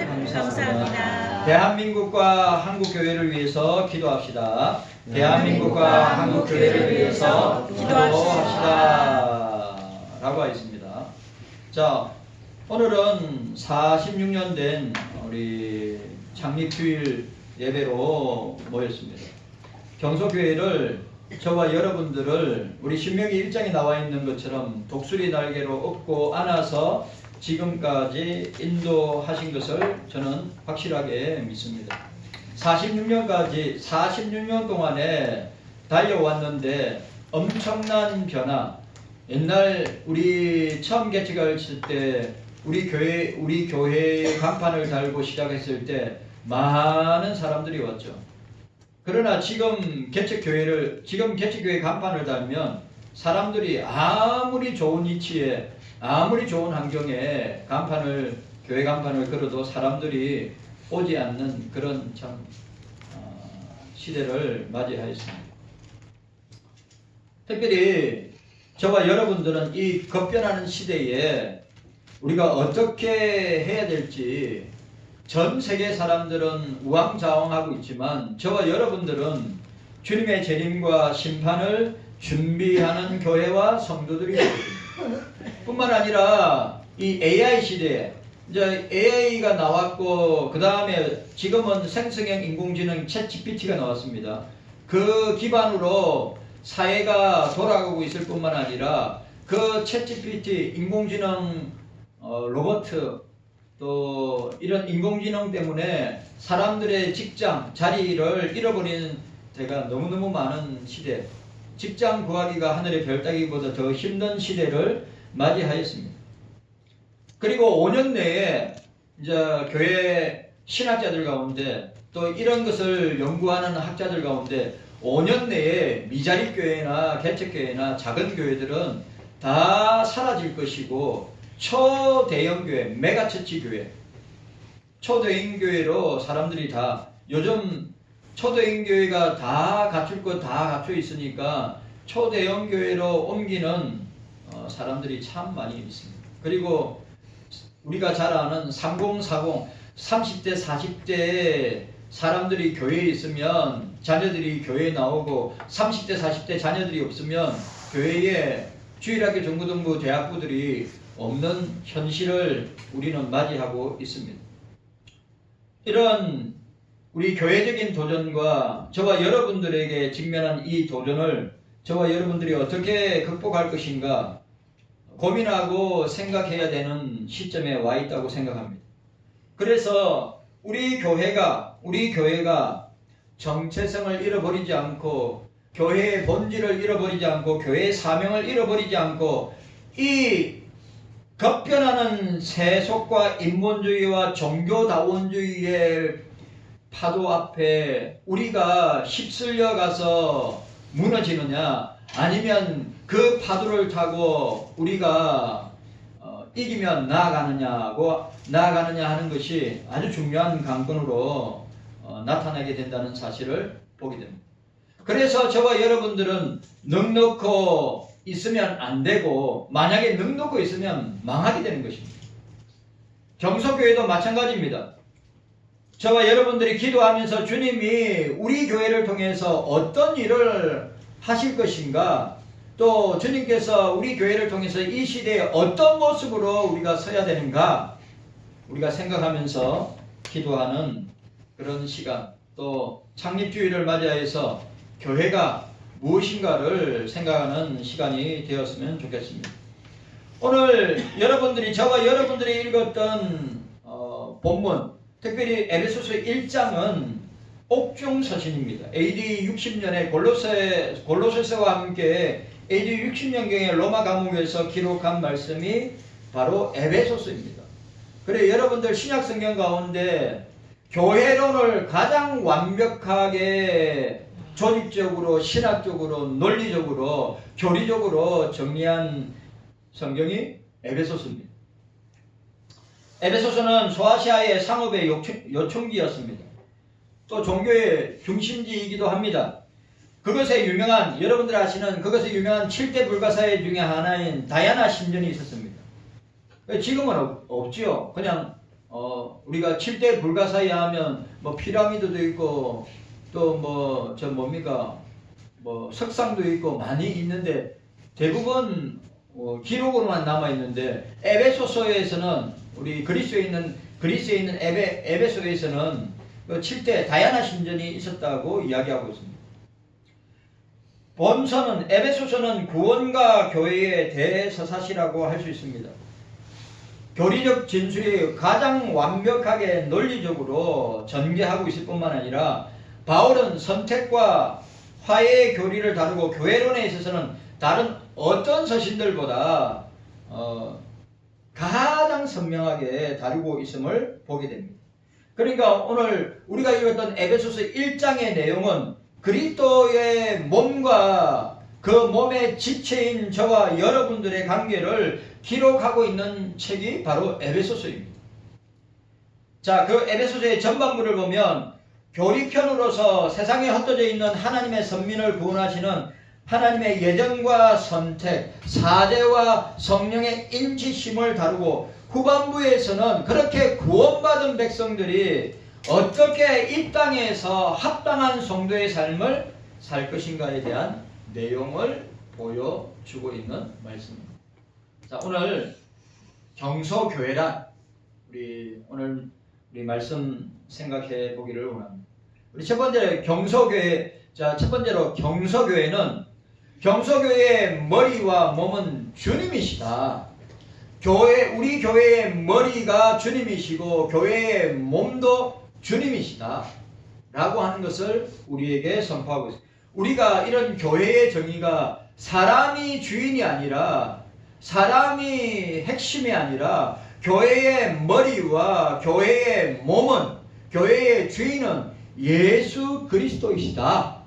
감사합니다. 대한민국과 한국교회를 위해서 기도합시다. 대한민국과 한국교회를 위해서 기도합시다. 라고 하였습니다. 자, 오늘은 46년 된 우리 창립주일 예배로 모였습니다. 경소교회를 저와 여러분들을 우리 신명기 1장에 나와 있는 것처럼 독수리 날개로 업고 안아서 지금까지 인도하신 것을 저는 확실하게 믿습니다. 46년 동안에 달려왔는데 엄청난 변화. 옛날 우리 처음 개척을 했을 때 우리 교회 간판을 달고 시작했을 때 많은 사람들이 왔죠. 그러나 지금 개척교회 간판을 달면 사람들이 아무리 좋은 위치에 아무리 좋은 환경에 교회 간판을 걸어도 사람들이 오지 않는 그런 참 시대를 맞이하였습니다. 특별히 저와 여러분들은 이 급변하는 시대에 우리가 어떻게 해야 될지 전 세계 사람들은 우왕좌왕하고 있지만 저와 여러분들은 주님의 재림과 심판을 준비하는 교회와 성도들이 있습니다. 뿐만 아니라 이 AI 시대에 이제 AI가 나왔고 그 다음에 지금은 생성형 인공지능 챗GPT가 나왔습니다. 그 기반으로 사회가 돌아가고 있을 뿐만 아니라 그 챗GPT 인공지능 로봇 또 이런 인공지능 때문에 사람들의 직장 자리를 잃어버리는 데가 너무너무 많은 시대, 직장 구하기가 하늘의 별 따기보다 더 힘든 시대를 맞이하였습니다. 그리고 5년 내에 이제 교회 신학자들 가운데 또 이런 것을 연구하는 학자들 가운데 5년 내에 미자립 교회나 개척교회나 작은 교회들은 다 사라질 것이고 초대형 교회, 메가처치 교회, 초대형 교회로 사람들이 다 요즘 초대형 교회가 다 갖출 것 다 갖춰 있으니까 초대형 교회로 옮기는 사람들이 참 많이 있습니다. 그리고 우리가 잘 아는 3040, 30대, 40대 사람들이 교회에 있으면 자녀들이 교회에 나오고 30대, 40대 자녀들이 없으면 교회에 주일학교 전고등부 대학부들이 없는 현실을 우리는 맞이하고 있습니다. 이런 우리 교회적인 도전과 저와 여러분들에게 직면한 이 도전을 저와 여러분들이 어떻게 극복할 것인가 고민하고 생각해야 되는 시점에 와 있다고 생각합니다. 그래서 우리 교회가 정체성을 잃어버리지 않고 교회의 본질을 잃어버리지 않고 교회의 사명을 잃어버리지 않고 이 급변하는 세속과 인본주의와 종교다원주의의 파도 앞에 우리가 휩쓸려 가서 무너지느냐 아니면 그 파도를 타고 우리가 이기면 나아가느냐 하는 것이 아주 중요한 관건으로 나타나게 된다는 사실을 보게 됩니다. 그래서 저와 여러분들은 넉넉고 있으면 안 되고 만약에 넉넉고 있으면 망하게 되는 것입니다. 경소교회도 마찬가지입니다. 저와 여러분들이 기도하면서 주님이 우리 교회를 통해서 어떤 일을 하실 것인가 또 주님께서 우리 교회를 통해서 이 시대에 어떤 모습으로 우리가 서야 되는가 우리가 생각하면서 기도하는 그런 시간 또 창립주일을 맞이해서 교회가 무엇인가를 생각하는 시간이 되었으면 좋겠습니다. 오늘 저와 여러분들이 읽었던 본문 특별히 에베소서 1장은 옥중서신입니다. AD 60년에 골로새서와 함께 AD 60년경에 로마 감옥에서 기록한 말씀이 바로 에베소서입니다. 그래 여러분들 신약성경 가운데 교회론을 가장 완벽하게 조직적으로 신학적으로 논리적으로 교리적으로 정리한 성경이 에베소서입니다. 에베소서는 소아시아의 상업의 요충지였습니다. 또 종교의 중심지이기도 합니다. 여러분들 아시는 그것에 유명한 7대 불가사의 중에 하나인 다이아나 신전이 있었습니다. 지금은 없지요. 그냥 우리가 7대 불가사의 하면 뭐 피라미드도 있고 또 뭐 저 뭡니까 뭐 석상도 있고 많이 있는데 대부분 기록으로만 남아 있는데 에베소서에서는 우리 그리스에 있는 에베소에서는 그 7대 다이아나 신전이 있었다고 이야기하고 있습니다. 본서는 에베소서는 구원과 교회의 대서사시라고 할 수 있습니다. 교리적 진술이 가장 완벽하게 논리적으로 전개하고 있을 뿐만 아니라 바울은 선택과 화해의 교리를 다루고 교회론에 있어서는 다른 어떤 서신들보다 가장 선명하게 다루고 있음을 보게 됩니다. 그러니까 오늘 우리가 읽었던 에베소서 1장의 내용은 그리스도의 몸과 그 몸의 지체인 저와 여러분들의 관계를 기록하고 있는 책이 바로 에베소서입니다. 자, 그 에베소서의 전반부를 보면 교리편으로서 세상에 흩어져 있는 하나님의 선민을 구원하시는 하나님의 예정과 선택, 사제와 성령의 인치심을 다루고 후반부에서는 그렇게 구원받은 백성들이 어떻게 이 땅에서 합당한 성도의 삶을 살 것인가에 대한 내용을 보여주고 있는 말씀입니다. 자, 오늘 경서교회란 오늘 우리 말씀 생각해 보기를 원합니다. 우리 첫 번째 경서교회, 자, 첫 번째로 경서교회는 경서교회의 머리와 몸은 주님이시다. 우리 교회의 머리가 주님이시고 교회의 몸도 주님이시다 라고 하는 것을 우리에게 선포하고 있습니다. 우리가 이런 교회의 정의가 사람이 주인이 아니라 사람이 핵심이 아니라 교회의 머리와 교회의 몸은 교회의 주인은 예수 그리스도이시다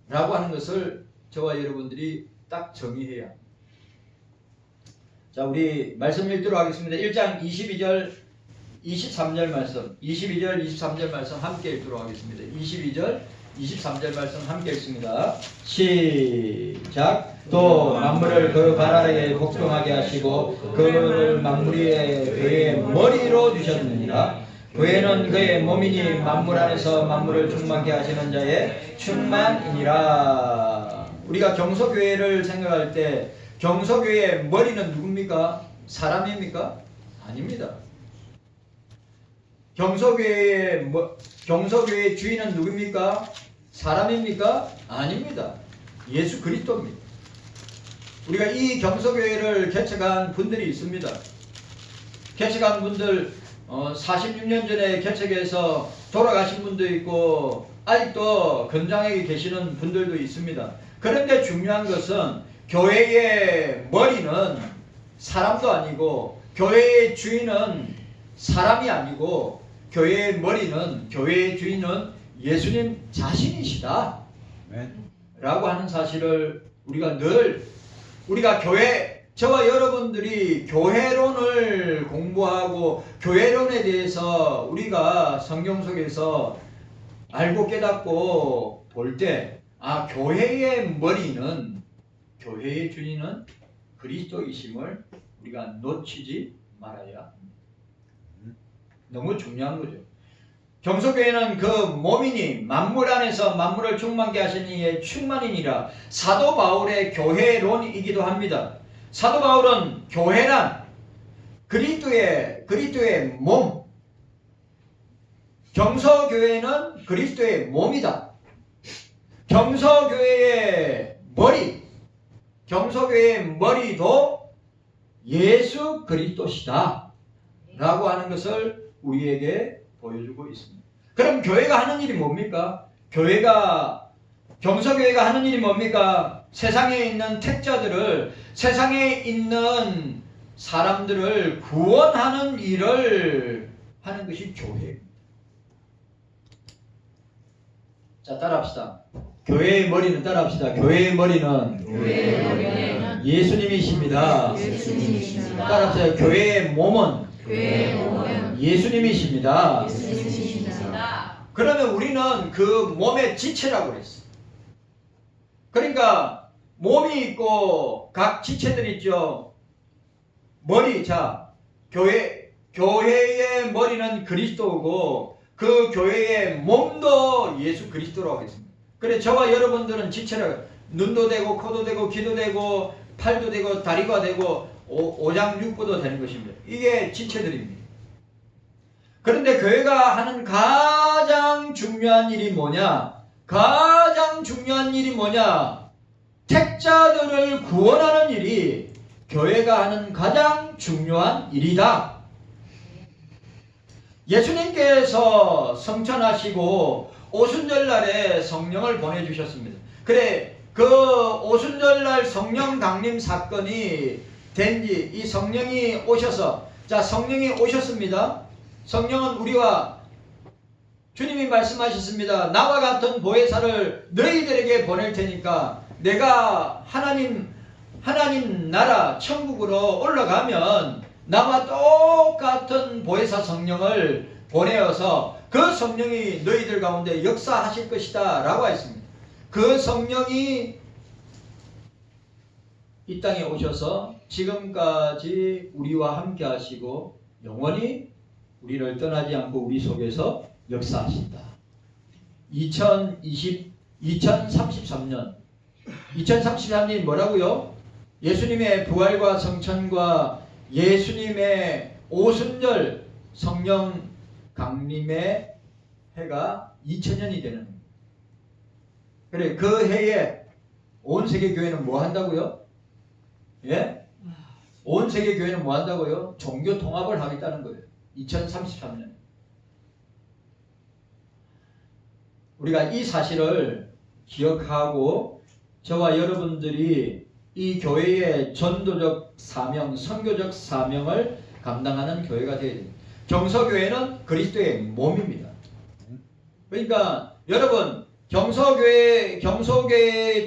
라고 하는 것을 저와 여러분들이 딱 정의해야 합니다. 자, 우리 말씀 읽도록 하겠습니다. 1장 22절 23절 말씀, 22절 23절 말씀 함께 읽도록 하겠습니다. 22절 23절 말씀 함께 읽습니다. 시작. 또 만물을 그 발 아래에 복종하게 하시고 그를 만물 위에 그의 머리로 두셨느니라. 교회는 그의 몸이니 만물 안에서 만물을 충만케 하시는 자의 충만이니라. 우리가 경서교회를 생각할 때 경서교회의 머리는 누굽니까? 사람입니까? 아닙니다. 경서교회의 주인은 누굽니까? 사람입니까? 아닙니다. 예수 그리스도입니다. 우리가 이 경서교회를 개척한 분들이 있습니다. 개척한 분들 46년 전에 개척해서 돌아가신 분도 있고 아직도 건장하게 계시는 분들도 있습니다. 그런데 중요한 것은 교회의 머리는 사람도 아니고 교회의 주인은 사람이 아니고 교회의 머리는 교회의 주인은 예수님 자신이시다 라고 하는 사실을 우리가 저와 여러분들이 교회론을 공부하고 교회론에 대해서 우리가 성경 속에서 알고 깨닫고 볼 때 교회의 머리는 교회의 주인은 그리스도이심을 우리가 놓치지 말아야 합니다. 너무 중요한 거죠. 경서교회는 그 몸이니 만물 안에서 만물을 충만케 하시는 이의 충만이니라. 사도 바울의 교회론이기도 합니다. 사도 바울은 교회란 그리스도의 몸, 경서교회는 그리스도의 몸이다. 경서교회의 머리도 예수 그리스도시다 라고 하는 것을 우리에게 보여주고 있습니다. 그럼 교회가 하는 일이 뭡니까? 경서교회가 하는 일이 뭡니까? 세상에 있는 택자들을, 세상에 있는 사람들을 구원하는 일을 하는 것이 교회입니다. 자, 따라합시다. 교회의 머리는 따라합시다. 교회의 머리는 예수님이십니다. 따라합시다. 교회의 몸은 예수님이십니다. 그러면 우리는 그 몸의 지체라고 그랬어요. 그러니까 몸이 있고 각 지체들이 있죠. 머리, 자, 교회 교회의 머리는 그리스도고 그 교회의 몸도 예수 그리스도라고 하겠습니다. 그래 저와 여러분들은 지체라 눈도 되고 코도 되고 귀도 되고 팔도 되고 다리가 되고 오장육부도 되는 것입니다. 이게 지체들입니다. 그런데 교회가 하는 가장 중요한 일이 뭐냐? 가장 중요한 일이 뭐냐? 택자들을 구원하는 일이 교회가 하는 가장 중요한 일이다. 예수님께서 성천하시고 오순절날에 성령을 보내주셨습니다. 그래 그 오순절날 성령 강림 사건이 된지 이 성령이 오셔서 자 성령이 오셨습니다. 성령은 우리와 주님이 말씀하셨습니다. 나와 같은 보혜사를 너희들에게 보낼 테니까 내가 하나님 나라 천국으로 올라가면 나와 똑같은 보혜사 성령을 보내어서 그 성령이 너희들 가운데 역사하실 것이다 라고 했습니다. 그 성령이 이 땅에 오셔서 지금까지 우리와 함께 하시고 영원히 우리를 떠나지 않고 우리 속에서 역사하신다. 2033년이 뭐라고요? 예수님의 부활과 성천과 예수님의 오순절 성령 강림의 해가 2000년이 되는 겁니다. 그래 그 해에 온 세계 교회는 뭐 한다고요? 예? 온 세계 교회는 뭐 한다고요? 종교 통합을 하겠다는 거예요. 2033년. 우리가 이 사실을 기억하고 저와 여러분들이 이 교회의 전도적 사명, 선교적 사명을 감당하는 교회가 되어야 됩니다. 경서교회는 그리스도의 몸입니다. 그러니까 여러분 경서교회의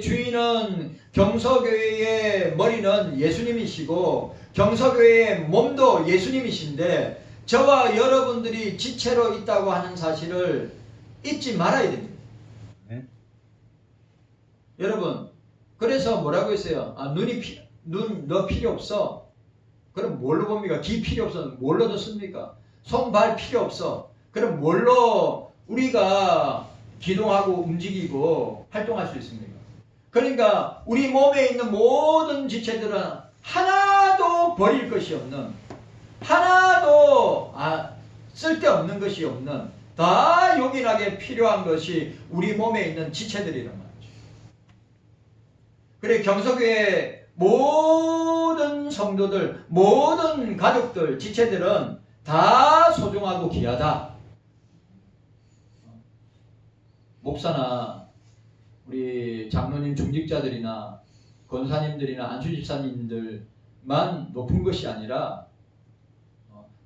주인은 경서교회의 머리는 예수님이시고 경서교회의 몸도 예수님이신데 저와 여러분들이 지체로 있다고 하는 사실을 잊지 말아야 됩니다. 네? 여러분 그래서 뭐라고 했어요? 눈 너 필요 없어. 그럼 뭘로 봅니까? 귀 필요 없어. 뭘로 듣습니까? 손, 발 필요 없어. 그럼 뭘로 우리가 기동하고 움직이고 활동할 수 있습니까? 그러니까 우리 몸에 있는 모든 지체들은 하나도 버릴 것이 없는, 하나도 쓸데없는 것이 없는 다 요긴하게 필요한 것이 우리 몸에 있는 지체들이란 말이죠. 그래 경서교회 모든 성도들, 모든 가족들, 지체들은 다 소중하고 귀하다. 목사나 우리 장로님 중직자들이나 권사님들이나 안수집사님들만 높은 것이 아니라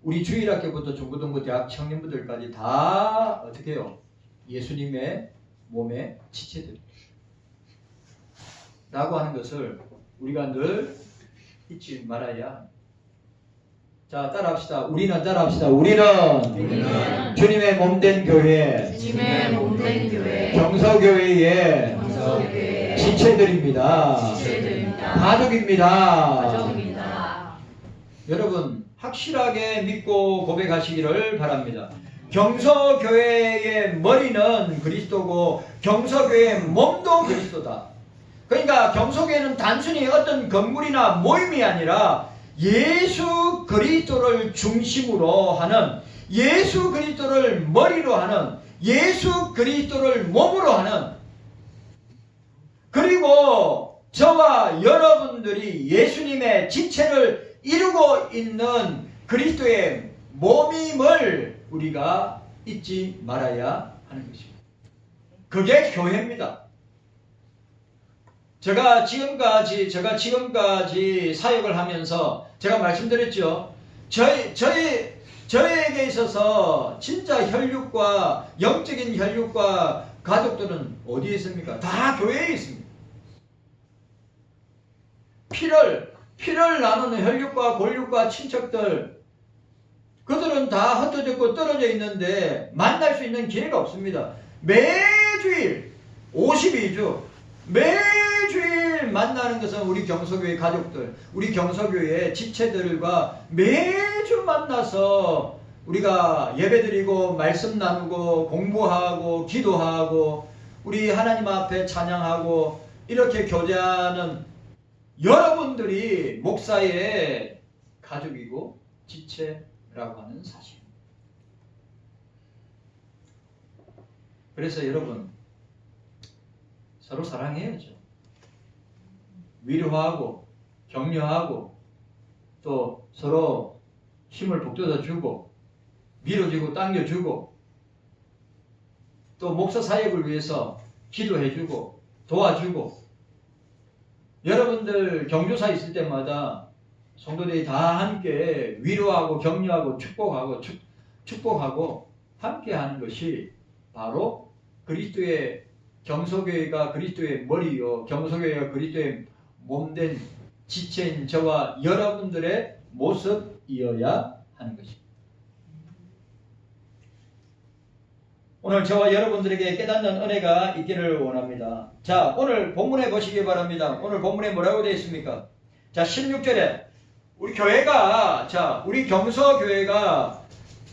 우리 주일학교부터 중고등부 대학 청년부들까지 다 어떻게 해요? 예수님의 몸의 지체들 라고 하는 것을 우리가 늘 잊지 말아야 합니다. 자, 따라합시다. 우리는 주님의 몸된 교회, 경서교회의 지체들입니다. 가족입니다. 여러분 확실하게 믿고 고백하시기를 바랍니다. 경서교회의 머리는 그리스도고 경서교회의 몸도 그리스도다. 그러니까 경서교회는 단순히 어떤 건물이나 모임이 아니라 예수 그리스도를 중심으로 하는, 예수 그리스도를 머리로 하는, 예수 그리스도를 몸으로 하는, 그리고 저와 여러분들이 예수님의 지체를 이루고 있는 그리스도의 몸임을 우리가 잊지 말아야 하는 것입니다. 그게 교회입니다. 제가 지금까지 사역을 하면서 제가 말씀드렸죠. 저에게 있어서 진짜 혈육과 영적인 혈육과 가족들은 어디에 있습니까? 다 교회에 있습니다. 피를 나누는 혈육과 골육과 친척들, 그들은 다 흩어졌고 떨어져 있는데 만날 수 있는 기회가 없습니다. 매주일 52주 매주일 만나는 것은 우리 경서교회 가족들, 우리 경서교회 지체들과 매주 만나서 우리가 예배드리고 말씀 나누고 공부하고 기도하고 우리 하나님 앞에 찬양하고 이렇게 교제하는 여러분들이 목사의 가족이고 지체라고 하는 사실입니다. 그래서 여러분 서로 사랑해야죠. 위로하고 격려하고 또 서로 힘을 북돋아주고 밀어주고 당겨주고 또 목사 사역을 위해서 기도해주고 도와주고 여러분들 경조사 있을 때마다 성도들이 다 함께 위로하고 격려하고 축복하고 함께 하는 것이 바로 그리스도의 경서교회가 그리스도의 머리요 경서교회가 그리스도의 몸된 지체인 저와 여러분들의 모습이어야 하는 것입니다. 오늘 저와 여러분들에게 깨닫는 은혜가 있기를 원합니다. 자, 오늘 본문에 보시기 바랍니다. 오늘 본문에 뭐라고 되어 있습니까? 자, 16절에 우리 교회가 우리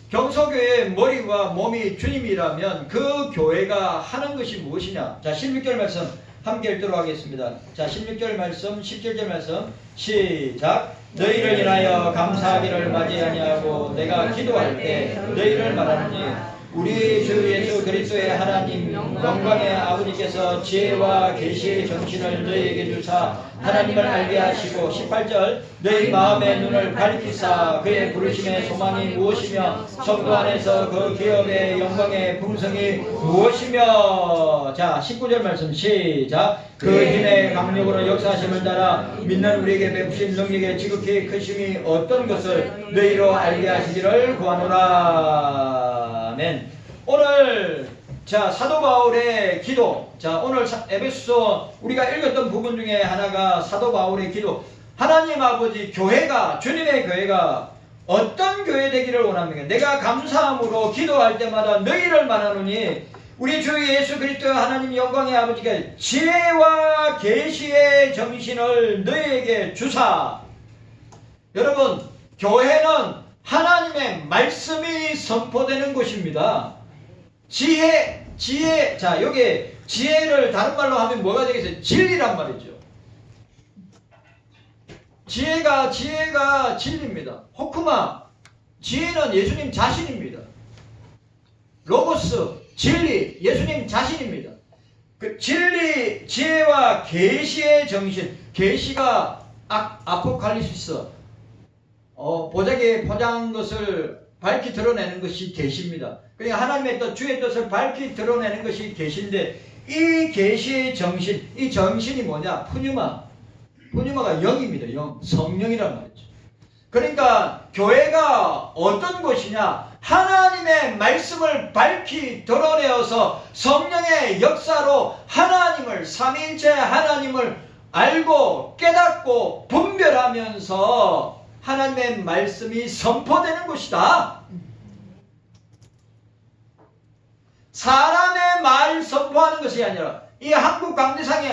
경서교회의 머리와 몸이 주님이라면 그 교회가 하는 것이 무엇이냐? 자, 16절 말씀 함께 읽도록 하겠습니다. 자, 16절 말씀, 17절 말씀 시작. 너희를 인하여 감사하기를 맞이 아니하고 내가 기도할 때 너희를 말하느니 우리 주 예수 그리스도의 하나님 영광의 아버지께서 지혜와 계시의 정신을 너희에게 주사 하나님을 알게 하시고 18절 너희 마음의 눈을 밝히사 그의 부르심의 소망이 무엇이며 성도 안에서 그 기업의 영광의 풍성이 무엇이며 자 19절 말씀 시작 그 힘의 강력으로 역사하심을 따라 믿는 우리에게 베푸신 능력의 지극히 크심이 어떤 것을 너희로 알게 하시기를 구하노라. 아멘. 오늘 사도 바울의 기도. 자, 오늘 에베소서 우리가 읽었던 부분 중에 하나가 사도 바울의 기도. 하나님 아버지 교회가 주님의 교회가 어떤 교회 되기를 원합니까? 내가 감사함으로 기도할 때마다 너희를 말하노니 우리 주 예수 그리스도 하나님 영광의 아버지가 지혜와 계시의 정신을 너희에게 주사. 여러분, 교회는 하나님의 말씀이 선포되는 곳입니다. 지혜. 자, 여기 지혜를 다른 말로 하면 뭐가 되겠어요? 진리란 말이죠. 지혜가 진리입니다. 호크마, 지혜는 예수님 자신입니다. 로고스, 진리, 예수님 자신입니다. 그 진리, 지혜와 계시의 정신, 계시가 아포칼립시스, 보자기에 포장한 것을 밝히 드러내는 것이 계시입니다. 그러니까 하나님의 뜻, 주의 뜻을 밝히 드러내는 것이 계시인데 이 계시의 정신, 이 정신이 뭐냐? 푸뉴마가 영입니다. 영, 성령이란 말이죠. 그러니까 교회가 어떤 곳이냐? 하나님의 말씀을 밝히 드러내어서 성령의 역사로 하나님을, 삼위일체 하나님을 알고 깨닫고 분별하면서 하나님의 말씀이 선포되는 곳이다. 사람의 말 선포하는 것이 아니라 이 한국 강대상이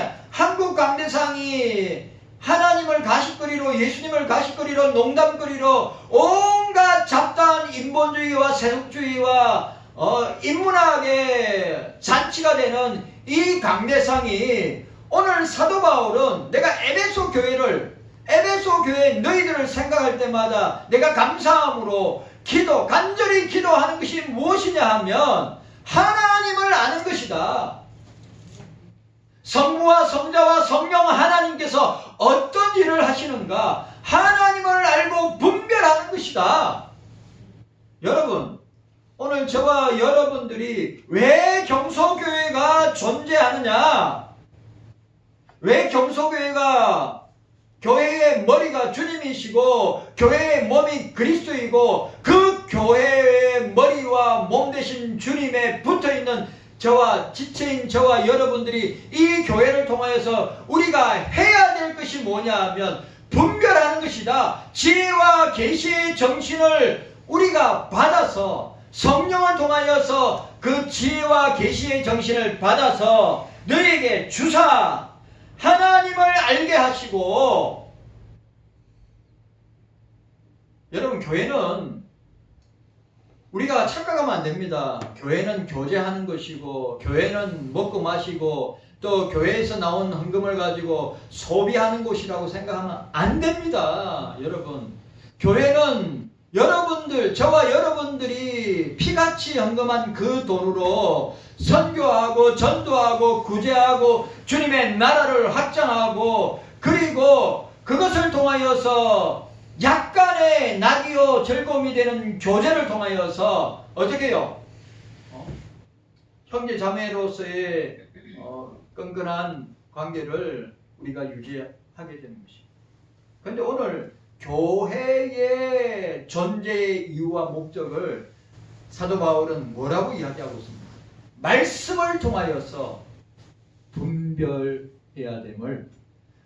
하나님을 가십거리로, 예수님을 가십거리로, 농담거리로 온갖 잡다한 인본주의와 세속주의와 인문학의 잔치가 되는 이 강대상이 오늘 사도 바울은 내가 에베소 교회 너희들을 생각할 때마다 내가 감사함으로 간절히 기도하는 것이 무엇이냐 하면 하나님을 아는 것이다. 성부와 성자와 성령 하나님께서 어떤 일을 하시는가 하나님을 알고 분별하는 것이다. 여러분, 오늘 저와 여러분들이 왜 경서교회가 존재하느냐? 왜 경서교회가 교회의 머리가 주님이시고 교회의 몸이 그리스도이고 그 교회의 머리와 몸 되신 주님에 붙어있는 지체인 저와 여러분들이 이 교회를 통하여서 우리가 해야 될 것이 뭐냐 하면 분별하는 것이다. 지혜와 계시의 정신을 우리가 받아서 성령을 통하여서 그 지혜와 계시의 정신을 받아서 너희에게 주사. 하나님을 알게 하시고, 여러분 교회는 우리가 착각하면 안 됩니다. 교회는 교제하는 것이고, 교회는 먹고 마시고, 또 교회에서 나온 헌금을 가지고 소비하는 곳이라고 생각하면 안 됩니다. 여러분, 교회는 여러분들, 저와 여러분들이 피같이 헌금한 그 돈으로 선교하고 전도하고 구제하고 주님의 나라를 확장하고, 그리고 그것을 통하여서 약간의 낙이요 즐거움이 되는 교제를 통하여서 어떻게 해요? 형제 자매로서의 끈끈한 관계를 우리가 유지하게 되는 것입니다. 그런데 오늘 교회의 존재의 이유와 목적을 사도 바울은 뭐라고 이야기하고 있습니까? 말씀을 통하여서 분별해야 됨을,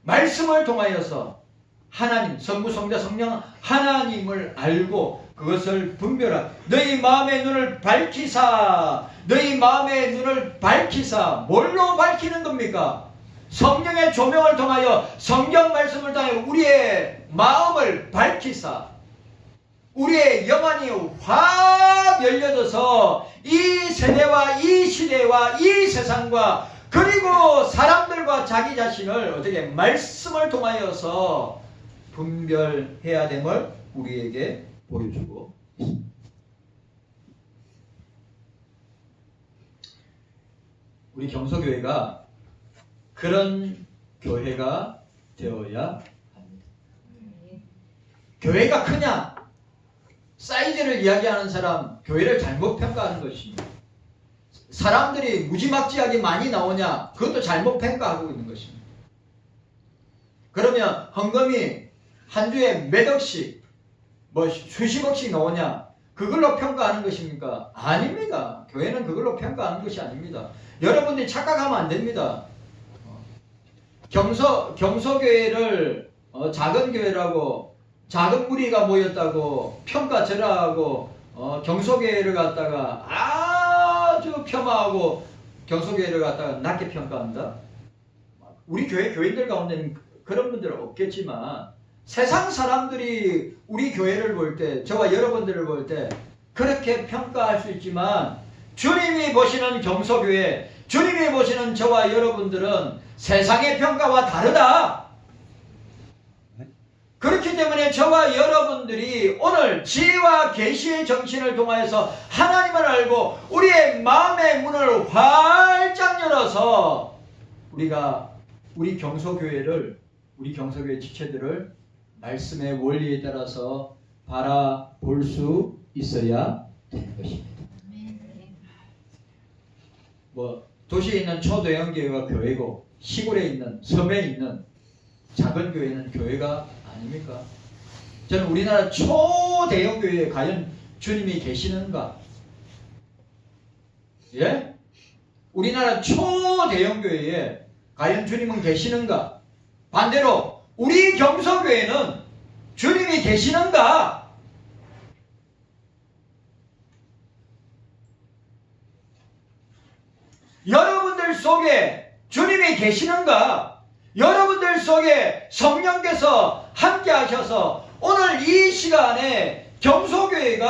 말씀을 통하여서 하나님, 성부, 성자, 성령 하나님을 알고 그것을 분별하, 너희 마음의 눈을 밝히사, 너희 마음의 눈을 밝히사. 뭘로 밝히는 겁니까? 성령의 조명을 통하여, 성경 말씀을 통하여 우리의 마음을 밝히사, 우리의 영안이 확 열려져서 이 세대와 이 시대와 이 세상과 그리고 사람들과 자기 자신을 어떻게 말씀을 통하여서 분별해야 됨을 우리에게 보여주고 있습니다. 우리 경서교회가 그런 교회가 되어야 합니다. 교회가 크냐, 사이즈를 이야기하는 사람 교회를 잘못 평가하는 것입니다. 사람들이 무지막지하게 많이 나오냐, 그것도 잘못 평가하고 있는 것입니다. 그러면 헌금이 한 주에 몇 억씩, 수십억씩 나오냐, 그걸로 평가하는 것입니까? 아닙니다. 교회는 그걸로 평가하는 것이 아닙니다. 여러분들이 착각하면 안 됩니다. 경서교회를 작은 교회라고, 작은 무리가 모였다고 평가절하하고 경서교회를 갖다가 아주 폄하하고 경서교회를 갖다가 낮게 평가한다. 우리 교인들 가운데는 그런 분들은 없겠지만, 세상 사람들이 우리 교회를 볼 때, 저와 여러분들을 볼 때 그렇게 평가할 수 있지만, 주님이 보시는 경서교회, 주님이 보시는 저와 여러분들은 세상의 평가와 다르다. 그렇기 때문에 저와 여러분들이 오늘 지혜와 계시의 정신을 통하여서 하나님을 알고 우리의 마음의 문을 활짝 열어서 우리가 우리 경서교회 지체들을 말씀의 원리에 따라서 바라볼 수 있어야 되는 것입니다. 도시에 있는 초대형 교회가 교회고, 시골에 있는, 섬에 있는 작은 교회는 교회가 아닙니까? 저는 우리나라 초대형 교회에 과연 주님이 계시는가? 예? 우리나라 초대형 교회에 과연 주님은 계시는가? 반대로 우리 경서교회는 주님이 계시는가? 여러분들 속에 주님이 계시는가? 여러분들 속에 성령께서 함께 하셔서 오늘 이 시간에 경서교회의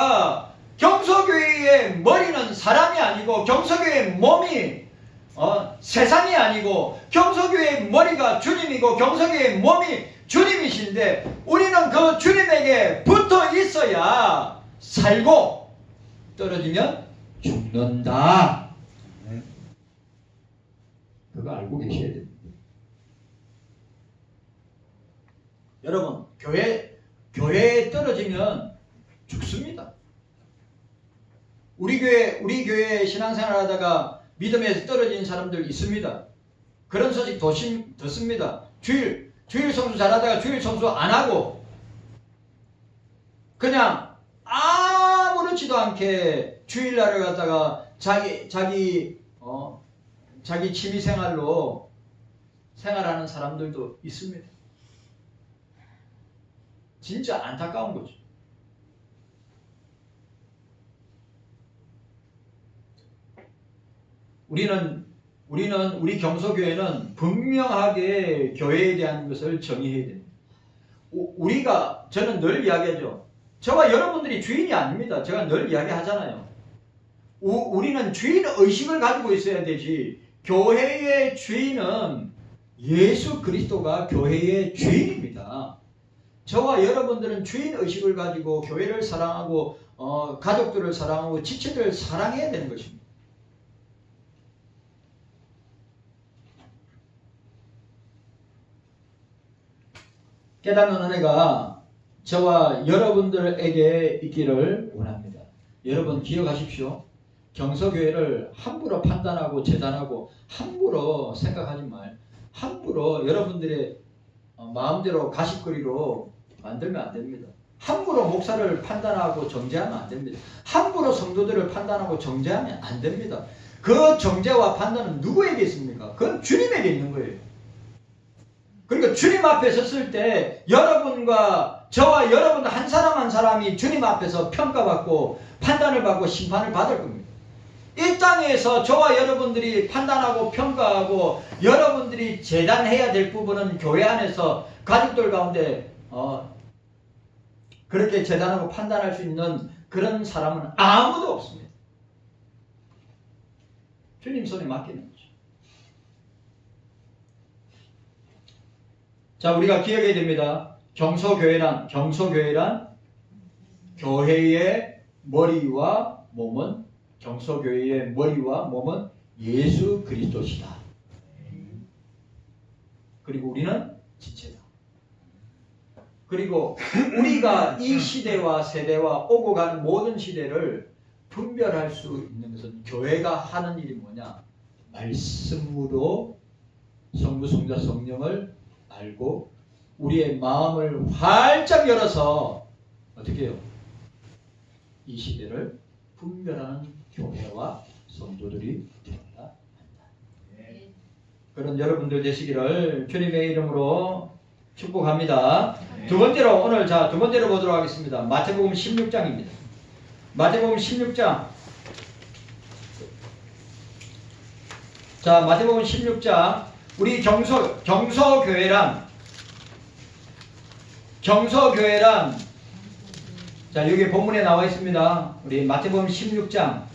머리는 사람이 아니고, 경서교회의 몸이 세상이 아니고, 경서교회의 머리가 주님이고 경서교회의 몸이 주님이신데, 우리는 그 주님에게 붙어 있어야 살고, 떨어지면 죽는다. 그거 알고 계셔야 됩니다. 여러분, 교회에 떨어지면 죽습니다. 우리 교회 신앙생활 하다가 믿음에서 떨어진 사람들 있습니다. 그런 소식 듣습니다. 주일 성수 잘하다가 주일 성수 안 하고 그냥 아무렇지도 않게 주일날을 갖다가 자기 취미 생활로 생활하는 사람들도 있습니다. 진짜 안타까운 거죠. 우리는 우리 경서교회는 분명하게 교회에 대한 것을 정의해야 됩니다. 저는 늘 이야기하죠. 저와 여러분들이 주인이 아닙니다. 제가 늘 이야기하잖아요. 우리는 주인 의식을 가지고 있어야 되지. 교회의 주인은 예수 그리스도가 교회의 주인입니다. 저와 여러분들은 주인 의식을 가지고 교회를 사랑하고 가족들을 사랑하고 지체들을 사랑해야 되는 것입니다. 깨닫는 은혜가 저와 여러분들에게 있기를 원합니다. 여러분 기억하십시오. 경서교회를 함부로 판단하고 재단하고 함부로 생각하지 말. 함부로 여러분들의 마음대로 가십거리로 만들면 안 됩니다. 함부로 목사를 판단하고 정죄하면 안 됩니다. 함부로 성도들을 판단하고 정죄하면 안 됩니다. 그 정죄와 판단은 누구에게 있습니까? 그건 주님에게 있는 거예요. 그러니까 주님 앞에 섰을 때 여러분과 저와 여러분 한 사람 한 사람이 주님 앞에서 평가받고 판단을 받고 심판을 받을 겁니다. 이 땅에서 저와 여러분들이 판단하고 평가하고 여러분들이 재단해야 될 부분은 교회 안에서 가족들 가운데 그렇게 재단하고 판단할 수 있는 그런 사람은 아무도 없습니다. 주님 손에 맡기는 거죠. 자, 우리가 기억해야 됩니다. 경서교회란 교회의 머리와 몸은 경서교회의 머리와 몸은 예수 그리스도시다. 그리고 우리는 지체다. 그리고 우리가 이 시대와 세대와 오고 가는 모든 시대를 분별할 수 있는 것은 교회가 하는 일이 뭐냐? 말씀으로 성부, 성자, 성령을 알고 우리의 마음을 활짝 열어서 어떻게 해요? 이 시대를 분별하는 교회와 성도들이 되어야 한다. 그런 여러분들 되시기를 주님의 이름으로 축복합니다. 두 번째로 두 번째로 보도록 하겠습니다. 마태복음 16장입니다. 마태복음 16장. 자, 마태복음 16장. 우리 경서교회란 자, 여기 본문에 나와 있습니다. 우리 마태복음 16장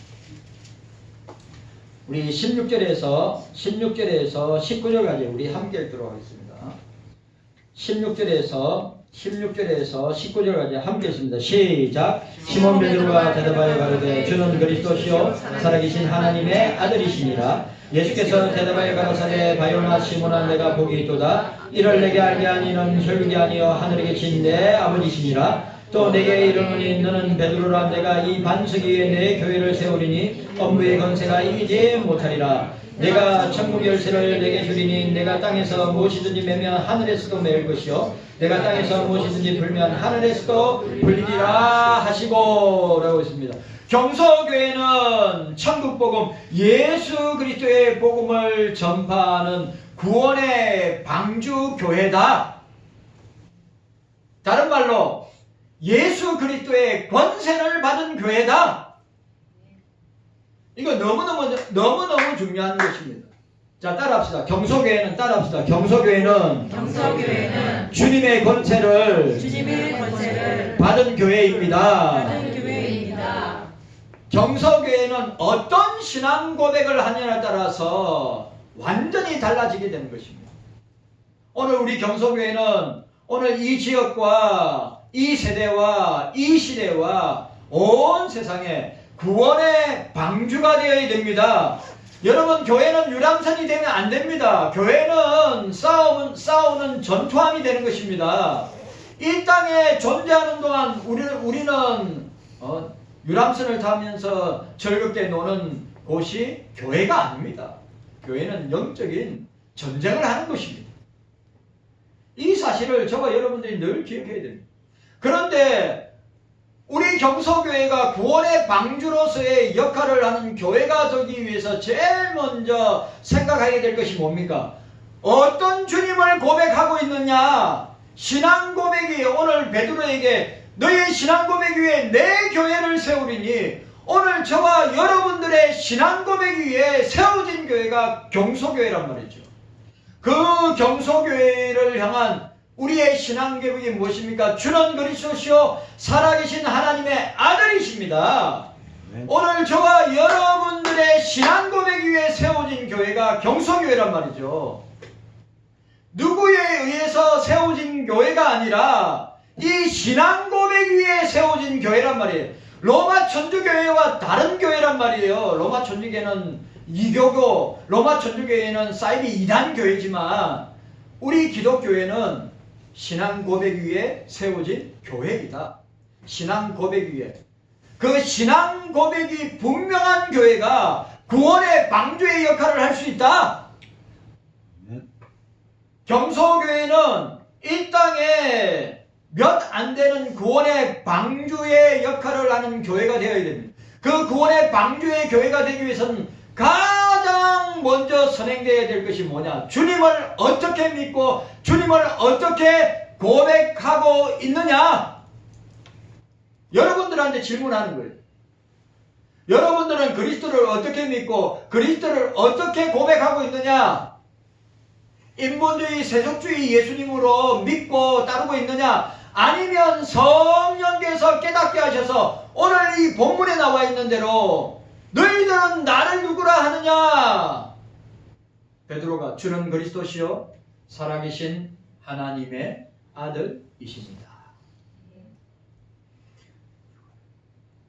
우리 16절에서 19절까지 우리 함께 읽도록 하겠습니다. 16절에서 19절까지 함께 했습니다. 시작. 시몬 베드로가 대답하여 가로되 주는 그리스도시요 살아계신 하나님의 아들이시니라. 예수께서 대답하여 가라사대 바요나 시몬아 내가 복이 있도다. 이를 내게 알게 하니 너는 혈육이 아니여 하늘에 계신 내 아버지시니라. 또 내게 이르노니 너는 베드로라. 내가 이 반석 위에 내 교회를 세우리니 엄부의 권세가 이기지 못하리라. 내가 천국 열쇠를 내게 주리니 내가 땅에서 무엇이든지 매면 하늘에서도 매일 것이요 내가 땅에서 무엇이든지 불면 하늘에서도 불리리라 하시고 라고 있습니다. 경서교회는 천국복음 예수 그리스도의 복음을 전파하는 구원의 방주교회다. 다른 말로 예수 그리스도의 권세를 받은 교회다. 이거 너무너무 중요한 것입니다. 자, 따라합시다. 경서교회는 주님의 권세를 받은 교회입니다. 경서교회는 어떤 신앙 고백을 하느냐에 따라서 완전히 달라지게 되는 것입니다. 오늘 우리 경서교회는 오늘 이 지역과 이 세대와 이 시대와 온 세상에 구원의 방주가 되어야 됩니다. 여러분, 교회는 유람선이 되면 안 됩니다. 교회는 싸우는 전투함이 되는 것입니다. 이 땅에 존재하는 동안 우리는 유람선을 타면서 즐겁게 노는 곳이 교회가 아닙니다. 교회는 영적인 전쟁을 하는 곳입니다. 이 사실을 저와 여러분들이 늘 기억해야 됩니다. 그런데 우리 경서교회가 구원의 방주로서의 역할을 하는 교회가 되기 위해서 제일 먼저 생각하게 될 것이 뭡니까? 어떤 주님을 고백하고 있느냐? 신앙 고백이 오늘 베드로에게 너의 신앙 고백 위에 내 교회를 세우리니 오늘 저와 여러분들의 신앙 고백 위에 세워진 교회가 경소교회란 말이죠. 그 경소교회를 향한 우리의 신앙 고백이 무엇입니까? 주는 그리스도시요 살아계신 하나님의 아들이십니다. 오늘 저와 여러분들의 신앙 고백 위에 세워진 교회가 경소교회란 말이죠. 누구에 의해서 세워진 교회가 아니라 이 신앙 고백 위에 세워진 교회란 말이에요. 로마 천주교회와 다른 교회란 말이에요. 로마 천주교회는 이교교, 로마 천주교회는 사이비 이단 교회지만 우리 기독교회는 신앙 고백 위에 세워진 교회이다. 신앙 고백 위에. 그 신앙 고백이 분명한 교회가 구원의 방주의 역할을 할 수 있다. 경소교회는 이 땅에 몇 안 되는 구원의 방주의 역할을 하는 교회가 되어야 됩니다. 그 구원의 방주의 교회가 되기 위해서는 가장 먼저 선행되어야 될 것이 뭐냐? 주님을 어떻게 믿고 주님을 어떻게 고백하고 있느냐? 여러분들한테 질문하는 거예요. 여러분들은 그리스도를 어떻게 믿고 그리스도를 어떻게 고백하고 있느냐? 인본주의, 세속주의 예수님으로 믿고 따르고 있느냐? 아니면 성령께서 깨닫게 하셔서 오늘 이 본문에 나와 있는 대로 너희들은 나를 누구라 하느냐? 베드로가 주는 그리스도시요 살아계신 하나님의 아들이십니다.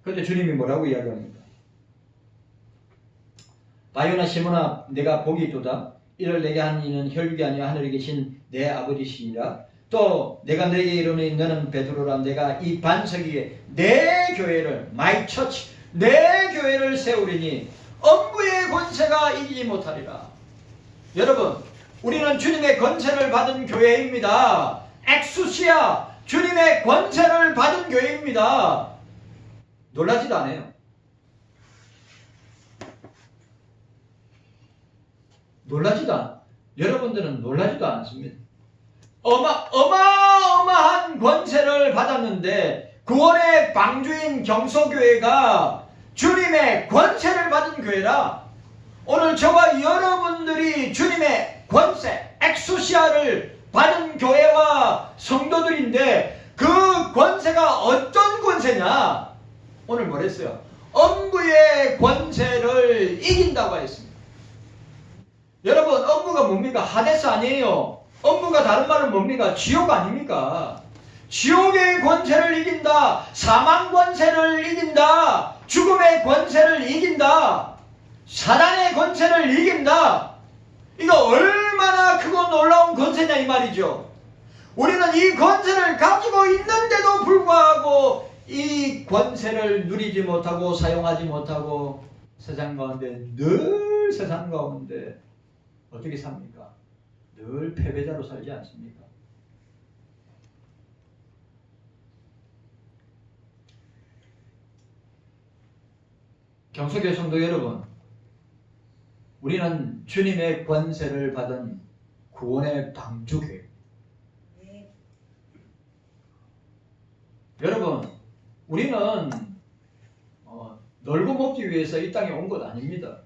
그런데 주님이 뭐라고 이야기합니까? 바요나 시몬아 내가 복이 있도다. 이를 내게 한 이는 혈육이 아니라 하늘에 계신 내 아버지시니라. 또 내가 너에게 이르노니 너는 베드로라. 내가 이 반석 위에 내 교회를 my church 내 교회를 세우리니 엄부의 권세가 이기지 못하리라. 여러분 우리는 주님의 권세를 받은 교회입니다. 엑수시아 주님의 권세를 받은 교회입니다. 놀라지도 않아요. 놀라지도 않아. 여러분들은 놀라지도 않습니다. 어마어마한 권세를 받았는데 구원의 방주인 경소교회가 주님의 권세를 받은 교회라. 오늘 저와 여러분들이 주님의 권세, 엑수시아를 받은 교회와 성도들인데 그 권세가 어떤 권세냐? 오늘 뭐랬어요? 엄부의 권세를 이긴다고 했습니다. 여러분 엄부가 뭡니까? 하데스 아니에요. 엄부가 다른 말은 뭡니까? 지옥 아닙니까? 지옥의 권세를 이긴다. 사망 권세를 이긴다. 죽음의 권세를 이긴다. 사단의 권세를 이긴다. 이거 얼마나 크고 놀라운 권세냐 이 말이죠. 우리는 이 권세를 가지고 있는데도 불구하고 이 권세를 누리지 못하고 사용하지 못하고 세상 가운데 늘 세상 가운데 어떻게 삽니까? 늘 패배자로 살지 않습니까? 경소교회 성도 여러분, 우리는 주님의 권세를 받은 구원의 방주교회. 여러분, 우리는 놀고 먹기 위해서 이 땅에 온 것 아닙니다.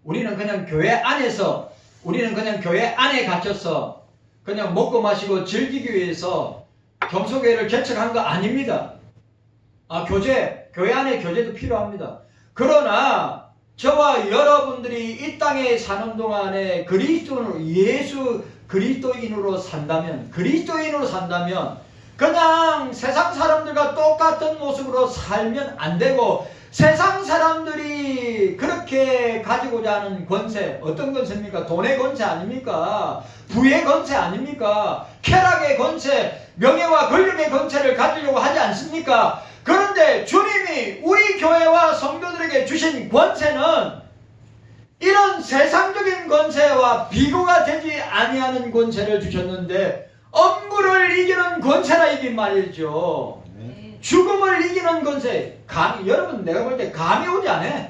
우리는 그냥 교회 안에서, 우리는 그냥 교회 안에 갇혀서 그냥 먹고 마시고 즐기기 위해서 경소교회를 개척한 거 아닙니다. 교회 안에 교제도 필요합니다. 그러나 저와 여러분들이 이 땅에 사는 동안에 예수 그리스도인으로 산다면 그냥 세상 사람들과 똑같은 모습으로 살면 안 되고, 세상 사람들이 그렇게 가지고자 하는 권세, 어떤 권세입니까? 돈의 권세 아닙니까? 부의 권세 아닙니까? 쾌락의 권세, 명예와 권력의 권세를 가지려고 하지 않습니까? 그런데 주님이 우리 교회와 성도들에게 주신 권세는 이런 세상적인 권세와 비교가 되지 아니하는 권세를 주셨는데, 엄부를 이기는 권세라 이긴 말이죠. 네. 죽음을 이기는 권세. 여러분 내가 볼 때 감이 오지 않아.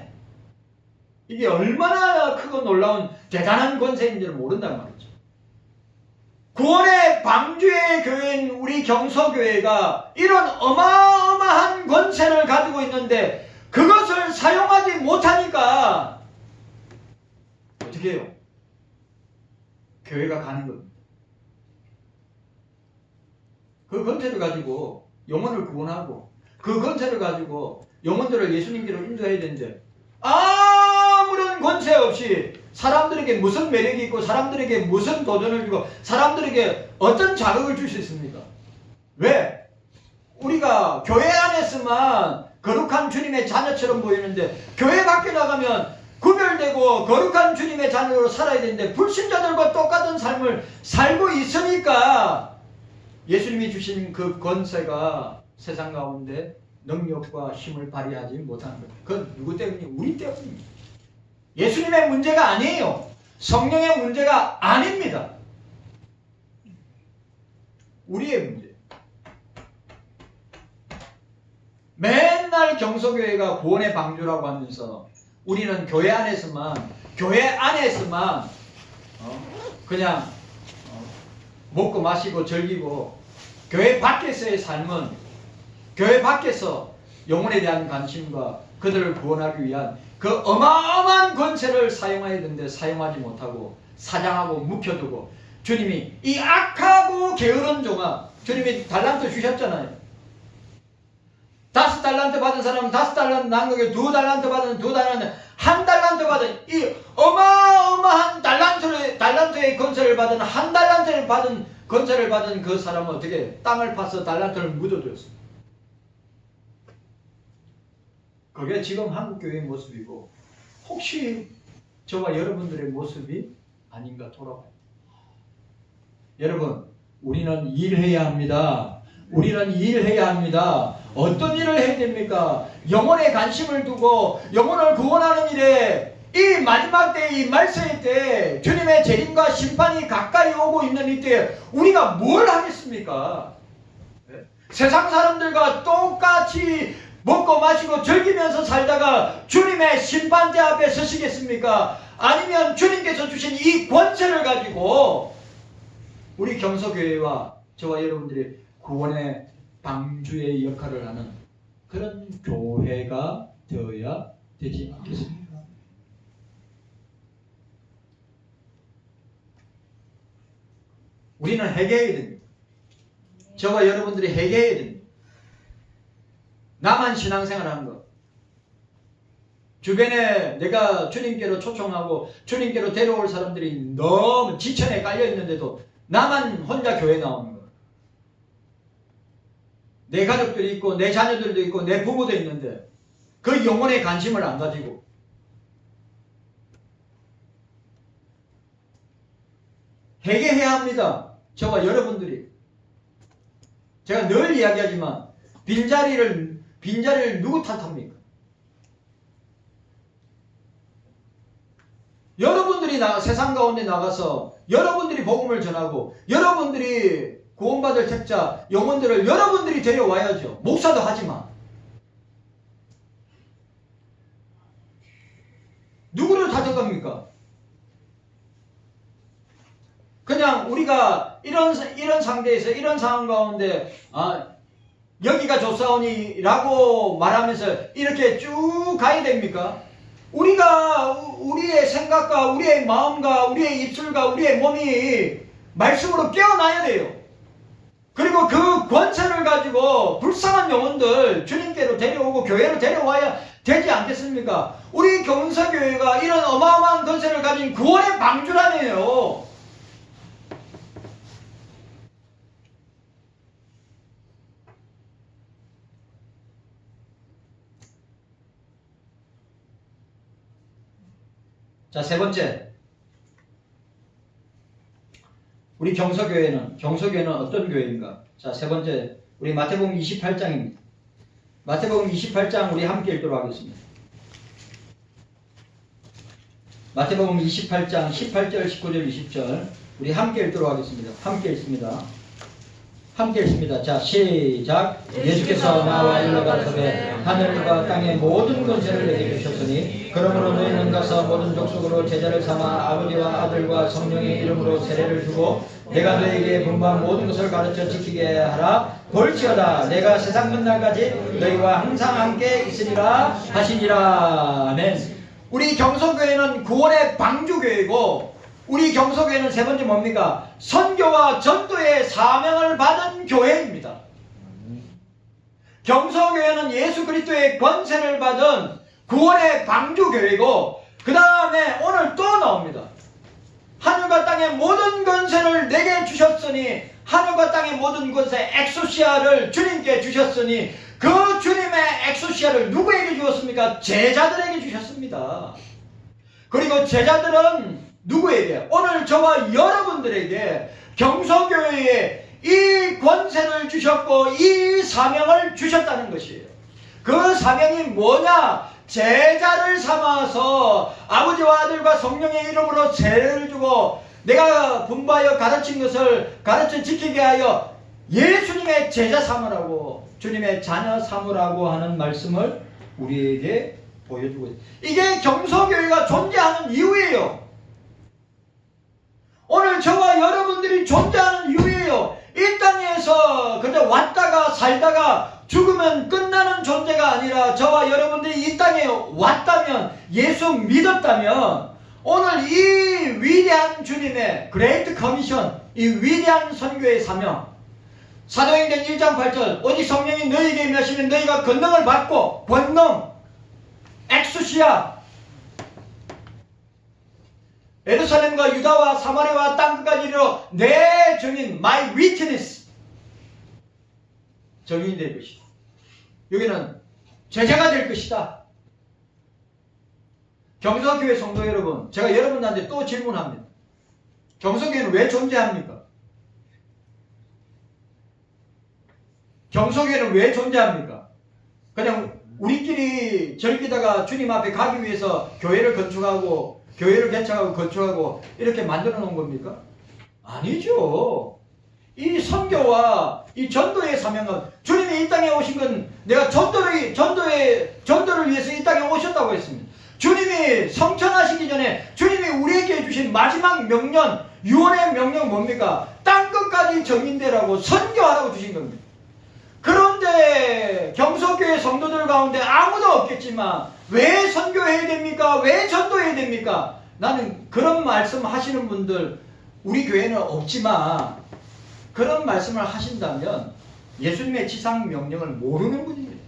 이게 얼마나 크고 놀라운 대단한 권세인지를 모른단 말이죠. 구원의 방주의 교회인 우리 경소교회가 이런 어마어마한 권세를 가지고 있는데 그것을 사용하지 어떻게 해요? 교회가 가는 겁니다. 그 권세를 가지고 영혼을 구원하고 그 권세를 가지고 영혼들을 예수님께로 인도해야 되는데 아무런 권세 없이 사람들에게 무슨 매력이 있고 사람들에게 무슨 도전을 주고 사람들에게 어떤 자극을 줄 수 있습니까? 왜? 우리가 교회 안에서만 거룩한 주님의 자녀처럼 보이는데 교회 밖에 나가면 구별되고 거룩한 주님의 자녀로 살아야 되는데 불신자들과 똑같은 삶을 살고 있으니까 예수님이 주신 그 권세가 세상 가운데 능력과 힘을 발휘하지 못하는 거예요. 그건 누구 때문이에요? 우리 때문입니다. 예수님의 문제가 아니에요. 성령의 문제가 아닙니다. 우리의 문제. 맨날 경서교회가 구원의 방주라고 하면서 우리는 교회 안에서만 그냥 먹고 마시고 즐기고 교회 밖에서의 삶은 교회 밖에서 영혼에 대한 관심과 그들을 구원하기 위한 그 어마어마한 권세를 사용해야 되는데 사용하지 못하고 사장하고 묵혀두고 주님이 이 악하고 게으른 종아 주님이 달란트 주셨잖아요. 5달란트 받은 사람은 5달란트 난 거게 2달란트 받은 2달란트 1달란트 받은 이 어마어마한 달란트의 권세를 받은 1달란트를 받은 권세를 받은 그 사람은 어떻게 땅을 파서 달란트를 묻어줬어. 그게 지금 한국교회의 모습이고 혹시 저와 여러분들의 모습이 아닌가 돌아봐요. 여러분 우리는 일해야 합니다. 우리는 일해야 합니다. 어떤 일을 해야 됩니까? 영혼에 관심을 두고 영혼을 구원하는 일에 이 마지막 때, 이 말세의 때 주님의 재림과 심판이 가까이 오고 있는 이때 우리가 뭘 하겠습니까? 네? 세상 사람들과 똑같이 먹고 마시고 즐기면서 살다가 주님의 심판대 앞에 서시겠습니까? 아니면 주님께서 주신 이 권세를 가지고 우리 경서교회와 저와 여러분들이 구원의 방주의 역할을 하는 그런 교회가 되어야 되지 않겠습니까? 우리는 회개해야 됩니다. 저와 여러분들이 회개해야 됩니다. 나만 신앙생활 하는 것. 주변에 내가 주님께로 초청하고 주님께로 데려올 사람들이 너무 지천에 깔려 있는데도 나만 혼자 교회 나오는 것. 내 가족들이 있고 내 자녀들도 있고 내 부모도 있는데 그 영혼에 관심을 안 가지고 회개해야 합니다. 저와 여러분들이. 제가 늘 이야기하지만 빈자리를 누구 탓합니까? 여러분들이 세상 가운데 나가서 여러분들이 복음을 전하고 여러분들이 구원받을 책자 영혼들을 여러분들이 데려와야죠. 목사도 하지만 누구를 탓해갑니까? 그냥 우리가 이런 상태에서 이런 상황 가운데 여기가 좋사오니 라고 말하면서 이렇게 쭉 가야 됩니까? 우리가 우리의 생각과 우리의 마음과 우리의 입술과 우리의 몸이 말씀으로 깨어나야 돼요. 그리고 그 권세를 가지고 불쌍한 영혼들 주님께로 데려오고 교회로 데려와야 되지 않겠습니까? 우리 경서교회가 이런 어마어마한 권세를 가진 구원의 방주라네요. 자, 세 번째. 우리 경서교회는 어떤 교회인가? 자, 세 번째. 우리 마태복음 28장입니다. 마태복음 28장 우리 함께 읽도록 하겠습니다. 마태복음 28장 18절, 19절, 20절 우리 함께 읽도록 하겠습니다. 함께 읽습니다. 함께 읽습니다. 자, 시작. 예수께서 나와 일러 가라사대 하늘과 땅의 모든 권세를 내게 주셨으니 그러므로 너희는 가서 모든 족속으로 제자를 삼아 아버지와 아들과 성령의 이름으로 세례를 주고 내가 너희에게 분부한 모든 것을 가르쳐 지키게 하라. 볼지어다 내가 세상 끝날까지 너희와 항상 함께 있으리라 하시니라. 아멘. 우리 경서교회는 구원의 방주교회고, 우리 경서교회는 세 번째 뭡니까? 선교와 전도의 사명을 받은 교회입니다. 경서교회는 예수 그리스도의 권세를 받은 구원의 방주교회고, 그 다음에 오늘 또 나옵니다. 하늘과 땅의 모든 권세를 내게 주셨으니, 하늘과 땅의 모든 권세 엑소시아를 주님께 주셨으니, 그 주님의 엑소시아를 누구에게 주었습니까? 제자들에게 주셨습니다. 그리고 제자들은 누구에게? 오늘 저와 여러분들에게 경서교회에 이 권세를 주셨고 이 사명을 주셨다는 것이에요. 그 사명이 뭐냐? 제자를 삼아서 아버지와 아들과 성령의 이름으로 세례를 주고 내가 분부하여 가르친 것을 가르쳐 지키게 하여 예수님의 제자 삼으라고, 주님의 자녀 삼으라고 하는 말씀을 우리에게 보여주고 있어요. 이게 경서교회가 존재하는 이유예요. 오늘 저와 여러분들이 존재하는 이유예요. 이 땅에서 그저 왔다가 살다가 죽으면 끝나는 존재가 아니라, 저와 여러분들이 이 땅에 왔다면, 예수 믿었다면, 오늘 이 위대한 주님의 그레이트 커미션, 이 위대한 선교의 사명, 사도행전 1장 8절, 오직 성령이 너희에게 임하시면 너희가 권능을 받고, 권능, 엑수시아, 예루살렘과 유다와 사마리아와 땅끝까지 이르러 내 증인, my witness, 증인이 될 것이다. 여기는 제자가 될 것이다. 경서교회 성도 여러분, 제가 여러분한테 또 질문합니다. 경서교회는 왜 존재합니까? 경서교회는 왜 존재합니까? 그냥 우리끼리 즐기다가 주님 앞에 가기 위해서 교회를 건축하고, 교회를 개척하고 건축하고 이렇게 만들어 놓은 겁니까? 아니죠. 이 선교와 이 전도의 사명은, 주님이 이 땅에 오신 건 내가 전도를 위해서 이 땅에 오셨다고 했습니다. 주님이 성천하시기 전에 주님이 우리에게 주신 마지막 명령, 유언의 명령 뭡니까? 땅끝까지 정인되라고, 선교하라고 주신 겁니다. 그런데 경서교회 성도들 가운데 아무도 없겠지만 왜 선교해야 됩니까? 왜 전도해야 됩니까? 나는 그런 말씀 하시는 분들 우리 교회는 없지만, 그런 말씀을 하신다면 예수님의 지상 명령을 모르는 분입니다.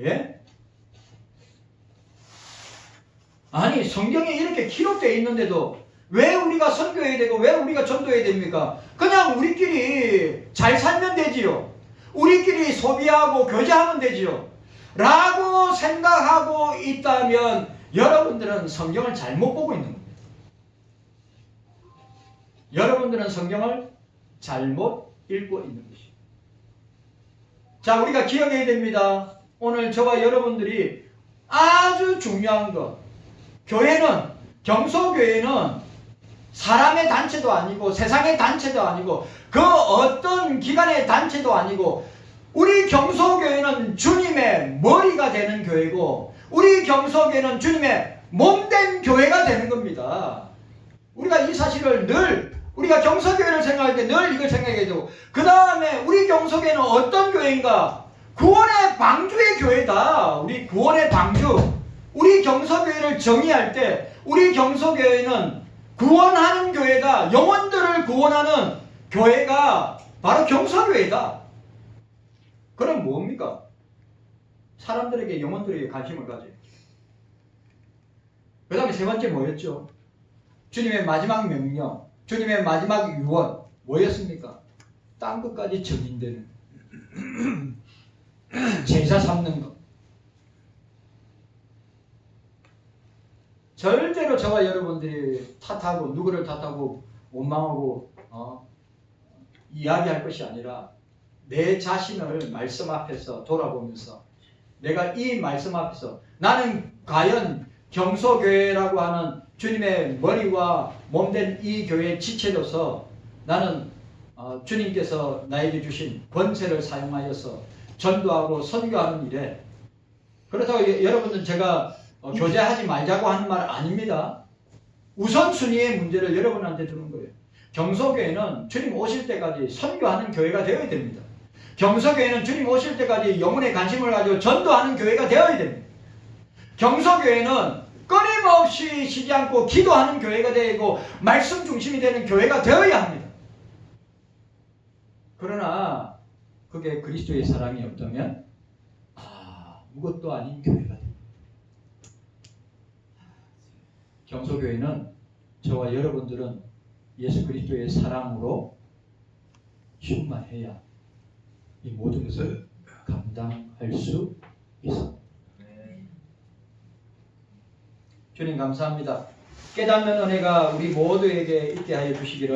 예? 아니, 성경에 이렇게 기록되어 있는데도 왜 우리가 선교해야 되고 왜 우리가 전도해야 됩니까? 그냥 우리끼리 잘 살면 되지요. 우리끼리 소비하고 교제하면 되지요. 라고 생각하고 있다면 여러분들은 성경을 잘못 보고 있는 겁니다. 여러분들은 성경을 잘못 읽고 있는 것이죠. 자, 우리가 기억해야 됩니다. 오늘 저와 여러분들이 아주 중요한 것, 교회는, 경서교회는 사람의 단체도 아니고 세상의 단체도 아니고 그 어떤 기관의 단체도 아니고, 우리 경서교회는 주님의 머리가 되는 교회고, 우리 경서교회는 주님의 몸된 교회가 되는 겁니다. 우리가 이 사실을 늘, 우리가 경서교회를 생각할 때 늘 이걸 생각해야 되고, 그 다음에 우리 경서교회는 어떤 교회인가? 구원의 방주의 교회다. 우리 구원의 방주. 우리 경서교회를 정의할 때 우리 경서교회는 구원하는 교회다. 영혼들을 구원하는 교회가 바로 경서교회다. 그럼 뭡니까? 사람들에게, 영혼들에게 관심을 가져요. 그 다음에 세 번째 뭐였죠? 주님의 마지막 명령, 주님의 마지막 유언 뭐였습니까? 땅끝까지 적인되는 제사 삼는 것. 절대로 저와 여러분들이 탓하고 누구를 탓하고 원망하고 이야기할 것이 아니라, 내 자신을 말씀 앞에서 돌아보면서, 내가 이 말씀 앞에서 나는 과연 경서교회라고 하는 주님의 머리와 몸된 이 교회의 지체로서 나는 주님께서 나에게 주신 권세를 사용하여서 전도하고 선교하는 일에, 그렇다고 여러분들 제가 교제하지 말자고 하는 말 아닙니다. 우선순위의 문제를 여러분한테 두는 거예요. 경서교회는 주님 오실 때까지 선교하는 교회가 되어야 됩니다. 경서교회는 주님 오실 때까지 영혼의 관심을 가지고 전도하는 교회가 되어야 됩니다. 경서교회는 끊임없이 쉬지 않고 기도하는 교회가 되고 말씀 중심이 되는 교회가 되어야 합니다. 그러나 그게 그리스도의 사랑이 없다면 아무것도 아닌 교회가 됩니다. 경서교회는 저와 여러분들은 예수 그리스도의 사랑으로 충만해야 이 모든 것을 감당할 수 있습니다. 주님 감사합니다. 깨닫는 은혜가 우리 모두에게 있게 하여 주시기를